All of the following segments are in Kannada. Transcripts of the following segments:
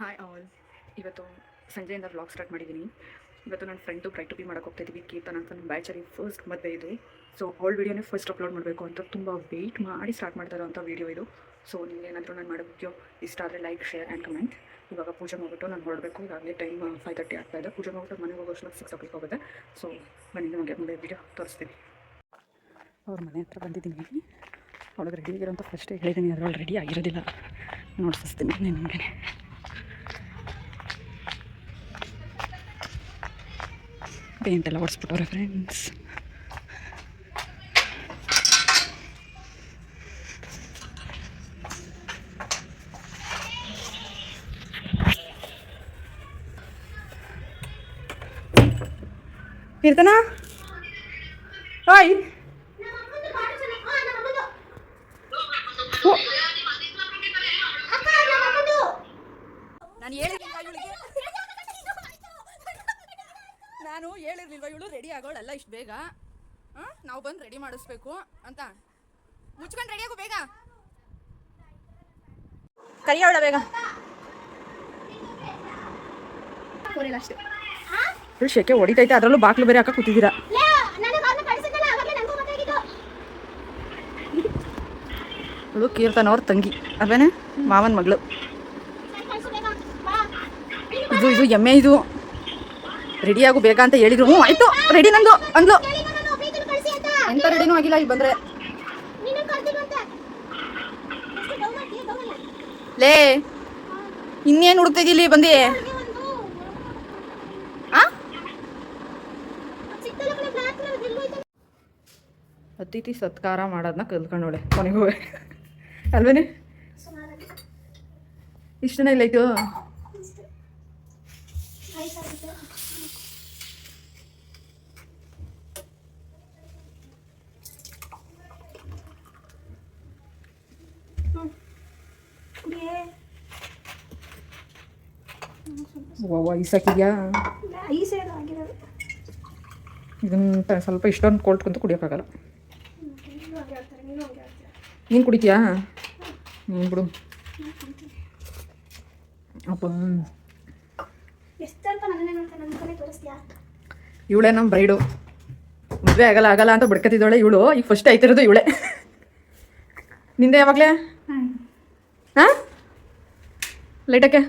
Hi all. ಇವತ್ತು ಸಂಜೆಯಿಂದ ವ್ಲಾಗ್ ಸ್ಟಾರ್ಟ್ ಮಾಡಿದ್ದೀನಿ. ಇವತ್ತು ನನ್ನ ಫ್ರೆಂಡು ಬ್ರೈಟ್ ಟು ಬಿ ಮಾಡೋಕೆ ಹೋಗ್ತಾಯಿದ್ದೀವಿ. ಕೀರ್ತನ ಅಂತ ನಮ್ಮ ಬ್ಯಾಚಲ್ಲಿ ಫಸ್ಟ್ ಮದುವೆ ಇದು. ಸೊ ಆಲ್ ವೀಡಿಯೋನೇ ಫಸ್ಟ್ ಅಪ್ಲೋಡ್ ಮಾಡಬೇಕು ಅಂತ ತುಂಬ ವೆಯ್ಟ್ ಮಾಡಿ ಸ್ಟಾರ್ಟ್ ಮಾಡ್ತಾರೋ ಅಂಥ ವೀಡಿಯೋ ಇದು. ಸೊ ನೀವು ಏನಾದರೂ ನಾನು ಮಾಡೋ ವಿಡಿಯೋ ಇಷ್ಟ ಆದರೆ ಲೈಕ್, ಶೇರ್ ಆ್ಯಂಡ್ ಕಮೆಂಟ್. ಇವಾಗ ಪೂಜೆ ಹೋಗ್ಬಿಟ್ಟು ನಾನು ಹೊರಡಬೇಕು. ಈಗಾಗಲೇ ಟೈಮ್ 5:30 ಆಗ್ತಾಯಿದೆ. ಪೂಜೆ ಹೋಗ್ಬಿಟ್ಟು ಮನೆಗೆ ಹೋಗೋಷ್ಟು 6 o'clock ಹೋಗುತ್ತೆ. ಸೊ ಬನ್ನಿ ನಿಮಗೆ ಮುಂದೆ ವೀಡಿಯೋ ತೋರಿಸ್ತೀನಿ. ಅವ್ರ ಮನೆ ಹತ್ರ ಬಂದಿದ್ದೀನಿ. ಅವಳಿಗೆ ರೆಡಿ ಆಗಿರೋಂಥ ಫಸ್ಟೇ ಹೇಳಿದ್ದೀನಿ, ಆದರೆ ಅವಳು ರೆಡಿ ಆಗಿರೋದಿಲ್ಲ. ನೋಡಿಸ್ತೀನಿ ನಿಮಗೆ. ಪೇಂಟ್ ಎಲ್ಲ ಹೊಡಿಸ್ಬಿಟ್ಟವ್ರೆ ಫ್ರೆಂಡ್ಸ್. ಕೀರ್ತನ ಹಾಯ್. ನಾನು ಹೇಳಿರ್ಲಿಲ್ವ ಇವಳು ರೆಡಿ ಆಗೋಳಲ್ಲ ಇಷ್ಟು ಬೇಗ. ನಾವು ಬಂದು ರೆಡಿ ಮಾಡಿಸ್ಬೇಕು ಅಂತ. ಮುಚ್ಕೊಂಡು ರೆಡಿ ಆಗು ಬೇಗ. ಕರಿಯೋಳ ಬೇಗ. ಶೆಕೆ ಹೊಡಿತೈತೆ, ಅದರಲ್ಲೂ ಬಾಕ್ಲು ಬೇರೆ ಹಾಕ ಕೂತಿದ್ದೀರಾ. ಇವಳು ಕೀರ್ತನ ಅವ್ರ ತಂಗಿ ಅಲ್ವೇನೆ, ಮಾವನ ಮಗಳು. ಇದು ಎಮ್ಮೆ. ಇದು ರೆಡಿಯಾಗು ಬೇಗ ಅಂತ ಹೇಳಿದ್ರು. ಆಯ್ತು ರೆಡಿ ನಂದು ಅಂದ್ಲು. ಎಂತ ರೆಡಿನೂ ಆಗಿಲ್ಲ. ಈಗ ಬಂದ್ರೆ ಲೇ ಇನ್ನೇನು ಹುಡುಕ್ತಿದ್ದಿಲ್ಲಿ ಬಂದಿ? ಅತಿಥಿ ಸತ್ಕಾರ ಮಾಡೋದನ್ನ ಕಲ್ತ್ಕೊಂಡೋಳೆ ಕೊನೆಗೂ ಅಲ್ವೇನೆ. ಇಷ್ಟನೇ ಇಲ್ಲ ಇದು. ಐಸಾಕಿದ್ಯಾ? ಇದನ್ನ ಸ್ವಲ್ಪ ಇಷ್ಟೊಂದು ಕೊಳ್ತ್ಕೊಂತ ಕುಡಿಯೋಕ್ಕಾಗಲ್ಲ. ನೀನು ಕುಡಿತೀಯಾ? ನೀನು ಬಿಡು. ಅಪ್ಪ ಇವಳೇ ನಮ್ಮ ಬ್ರೈಡು. ಮದುವೆ ಆಗಲ್ಲ ಅಂತ ಬಡ್ಕತ್ತಿದ್ದಾಳೆ ಇವಳು. ಈಗ ಫಸ್ಟ್ ಆಯ್ತಿರೋದು ಇವಳೆ. ನಿಂದೆ ಯಾವಾಗಲೇ? ಹಾಂ ಲೈಟಕ್ಕೆ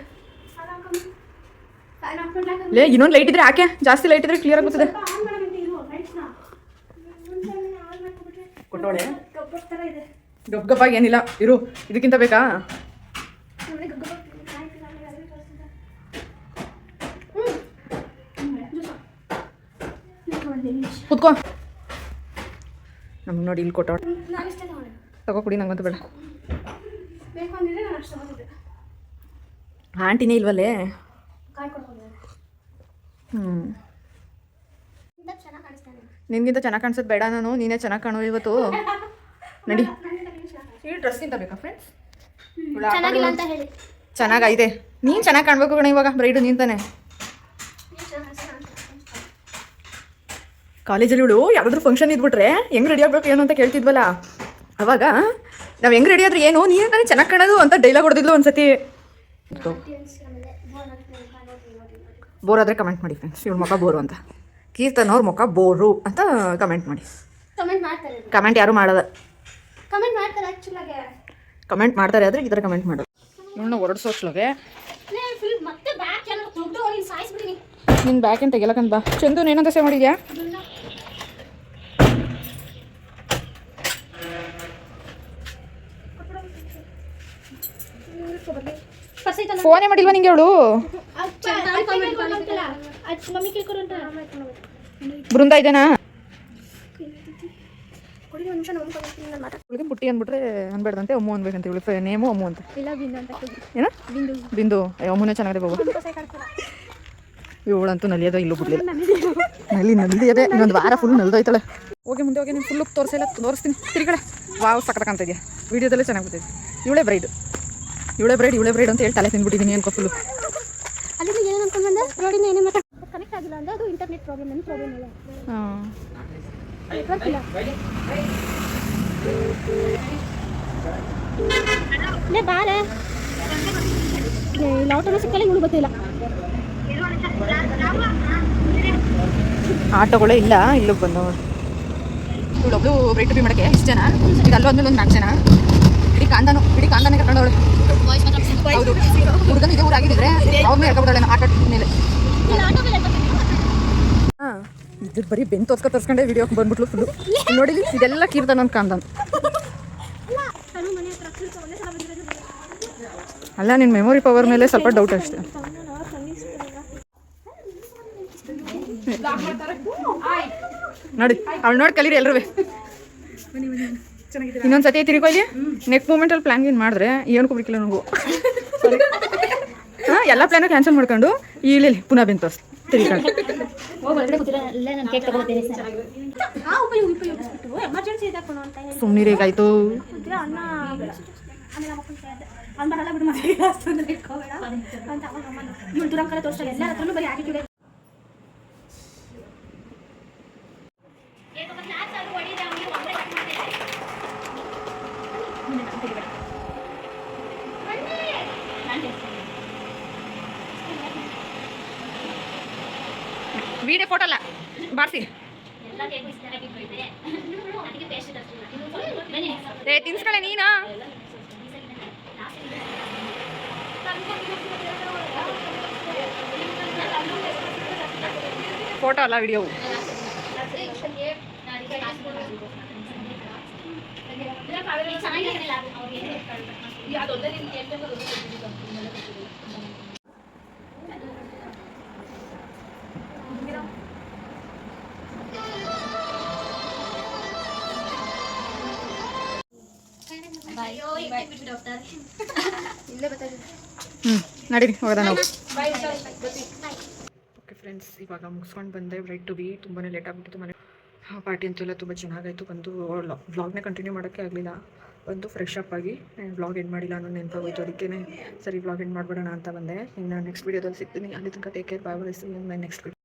ಲೇ ಇನ್ನೊಂದು ಲೈಟ್ ಇದ್ರೆ ಯಾಕೆ? ಜಾಸ್ತಿ ಲೈಟ್ ಇದ್ರೆ ಕ್ಲಿಯರ್ ಆಗುತ್ತದೆ. ಕೊಟ್ಟೋಳೆ ಗಪ್ ಗಪ್ಪಾಗಿ ಏನಿಲ್ಲ ಇರು. ಇದಕ್ಕಿಂತ ಬೇಕಾ? ಕುತ್ಕೋ. ನಮ್ಗೆ ನೋಡಿ ಇಲ್ಲಿ ಕೊಟ್ಟೋಳೆ. ತಗೋ ಕುಡಿ, ನಂಗಂತೂ ಬೇಡ. ಆಂಟಿನೇ ಇಲ್ವಲ್ಲೇ? ನಿನ್ಗಿಂತ ಚೆನ್ನಾಗಿ ಕಾಣಿಸೋದು ಬೇಡ ನಾನು, ನೀನೇ ಚೆನ್ನಾಗಿ ಕಾಣೋ ಇವತ್ತು. ನಡಿ. ಈ ಡ್ರೆಸ್ಗಿಂತ ಬೇಕಾ ಫ್ರೆಂಡ್ಸ್? ಚೆನ್ನಾಗೈತೆ. ನೀನು ಚೆನ್ನಾಗಿ ಕಾಣಬೇಕು ಕಣ ಇವಾಗ. ಬ್ರೈಡು ನೀನು ತಾನೆ. ಕಾಲೇಜಲ್ಲಿ ಇವಳು ಯಾವುದಾದ್ರೂ ಫಂಕ್ಷನ್ ಇದ್ಬಿಟ್ರೆ ಹೆಂಗೆ ರೆಡಿ ಆಗಬೇಕು ಏನು ಅಂತ ಕೇಳ್ತಿದ್ವಲ್ಲ, ಅವಾಗ ನಾವು ಹೆಂಗೆ ರೆಡಿ ಆದ್ರೆ ಏನು, ನೀನು ತಾನೇ ಚೆನ್ನಾಗಿ ಕಾಣೋದು ಅಂತ ಡೈಲಾಗ್ ಹೊಡೆದಿದ್ಲು ಒಂದ್ಸತಿ. ಬೋರ್ ಆದರೆ ಕಮೆಂಟ್ ಮಾಡಿ ಫ್ರೆಂಡ್ಸ್. ಇವಳು ಮುಖ ಬೋರು ಅಂತ. ಕೀರ್ತನ್ ಅವ್ರ ಮುಖ ಬೋರು ಅಂತ ಕಮೆಂಟ್ ಮಾಡಿ. ಕಮೆಂಟ್ ಯಾರು ಮಾಡೋದ? ಕಮೆಂಟ್ ಮಾಡ್ತಾರೆ ಆದರೆ ಈ ಥರ ಕಮೆಂಟ್ ಮಾಡೋದು. ಇವಳನ್ನ ಹೊರಡ್ಸೋಷ್ಲಗೆ ನಿನ್ನ ಬ್ಯಾಕ್ ಏನು ತೆಗಿಲಕ್ಕಂತ ಬಾ. ಚಂದು ಏನಂತ ಸೇವ್ ಮಾಡಿದ್ಯಾ? ಫೋನೇ ಮಾಡಿಲ್ವಾ ನಿಂಗೆ ಅವಳು? ಬೃಂದ ಇದೇನಾ? ಪುಟ್ಟಿ ಅಂದ್ಬಿಟ್ರೆ ಅನ್ಬೇಡ್ದಂತೆ, ಅಮ್ಮು ಅನ್ಬೇಕಂತ. ಇವಳು ನೇಮು ಅಮ್ಮು ಅಂತ. ಏನ ಬಿಂದು? ಅಮ್ಮನೇ ಚೆನ್ನಾಗಿದೆ ಬಾಬು. ಇವಳಂತೂ ನಲಿಯೋದ ಇಲ್ಲೂ ಬಿಡ್ಲಿಲ್ಲ. ನಲಿಯದೆ ಇನ್ನೊಂದು ವಾರ ಫುಲ್ ನಲ್ದೋಯ್ತಾಳೆ. ಹೋಗಿ ಮುಂದೆ ಹೋಗಿ ನೀನು ಫುಲ್ ಲುಕ್ ತೋರಿಸ್ತೀನಿ. ತಿರ್ಗಡೆ ವಾವ್ ಸಕ್ಕತ್ತಕ್ಕಂತ ಇದೆಯಾ? ವೀಡಿಯೋದಲ್ಲೇ ಚೆನ್ನಾಗಿ ಗೊತ್ತಿದೆ. ಇವಳೇ ಬ್ರೈಡ್ ಅಂತ ಹೇಳಿ ತಲೆ ತಿಂದ್ಬಿಟ್ಟಿದ್ದೀನಿ ಅನ್ಕೋ ಫುಲ್ಲು. ಇಲ್ಲ ಆಟೋನೂ ಸಿಕ್ಕಲ್ಲ ಇವಳು ಗೊತ್ತಿಲ್ಲ. ಆಟೋಗಳೇ ಇಲ್ಲ, ಇಲ್ಲಿಗೆ ಬಂದವಳು. ಇವಳೊಬ್ಳು ಬ್ರೈಟ್ ಟು ಬಿ ಮಾಡೋಕ್ಕೆ ಇಷ್ಟು ಜನ, ಈಗ ಅಲ್ಲೊಂದ್ಮೇಲೆ ಒಂದು 4 ಜನ, ಇಡೀ ಕಾಂದಾನೆ ಕರ್ಕೊಂಡವಳು. ಹೌದು, ಹುಡುಗನ ಇದೇ ಊರಾಗಿದ್ದರೆ ಅವ್ರ ಮೇಲೆ ಹೇಳ್ಕೊಬಿಡೋಣ ಆಟೋ ಮೇಲೆ. ಹಾಂ, ಇದ್ರ ಬರೀ ಬೆನ್ನು ತೋರ್ಸ್ಕೊಂಡೇ ವಿಡಿಯೋ ಬಂದ್ಬಿಟ್ಲು ಫುಲ್ಲು. ನೋಡಿಲಿ ಇದೆಲ್ಲ ಕೀರ್ತನ ಅಂತ ಕಾಂದನ್. ಅಲ್ಲ, ನಿನ್ನ ಮೆಮೊರಿ ಪವರ್ ಮೇಲೆ ಸ್ವಲ್ಪ ಡೌಟ್ ಅಷ್ಟೇ. ನೋಡಿ ಅವಳು ನೋಡಿ ಕಲೀರಿ ಎಲ್ರೂ. ಇನ್ನೊಂದು ಸತಿ ತಿರುಗೋ ಇಲ್ಲಿ. ನೆಕ್ಸ್ಟ್ ಮೂಮೆಂಟಲ್ಲಿ ಪ್ಲ್ಯಾನ್ ಏನು ಮಾಡಿದ್ರೆ ಏನಕ್ಕೂ ನಾವು ಹಾಂ ಎಲ್ಲ ಪ್ಲ್ಯಾನು ಕ್ಯಾನ್ಸಲ್ ಮಾಡ್ಕೊಂಡು ಇಲ್ಲಿ ಪುನಃ ಬೆಂತು ತಿರ್ಕೊಂಡು ಸುಮ್ಮನಿರೇಗಾಯ್ತು. ವೀಡಿಯೋ ಫೋಟೋ ಅಲ್ಲ ಬಾರಿಸಿ ತಿನ್ಸ್ಕಳೆ ನೀನಾ. ಫೋಟೋ ಅಲ್ಲ ವಿಡಿಯೋ. ನಡೀರಿ ಹೋಗೋದ ನಾವು. ಓಕೆ ಫ್ರೆಂಡ್ಸ್, ಇವಾಗ ಮುಗಿಸ್ಕೊಂಡು ಬಂದೆ ಬ್ರೈಟ್ ಟು ಬಿ. ತುಂಬಾ ಲೇಟ್ ಆಗಿಬಿಟ್ಟಿತ್ತು. ಮನೆ ಪಾರ್ಟಿ ಅಂತೆಲ್ಲ ತುಂಬ ಚೆನ್ನಾಗಾಯಿತು. ಬಂದು ವ್ಲಾಗ್ನೇ ಕಂಟಿನ್ಯೂ ಮಾಡೋಕ್ಕೆ ಆಗಲಿಲ್ಲ. ಬಂದು ಫ್ರೆಶ್ ಅಪ್ ಆಗಿ ವ್ಲಾಗ್ ಎಂಡ್ ಮಾಡಿಲ್ಲ ಅನ್ನೋ ನೆನಪಾಗೋಯ್ತು. ಅದಕ್ಕೇ ಸರಿ ವ್ಲಾಗ್ ಎಂಡ್ ಮಾಡಿಬಿಡೋಣ ಅಂತ ಬಂದೆ. ಇನ್ನು ನೆಕ್ಸ್ಟ್ ವೀಡಿಯೋದಲ್ಲಿ ಸಿಗ್ತೀನಿ. ಅಲ್ಲಿ ತನಕ take care, bye bye. Next video.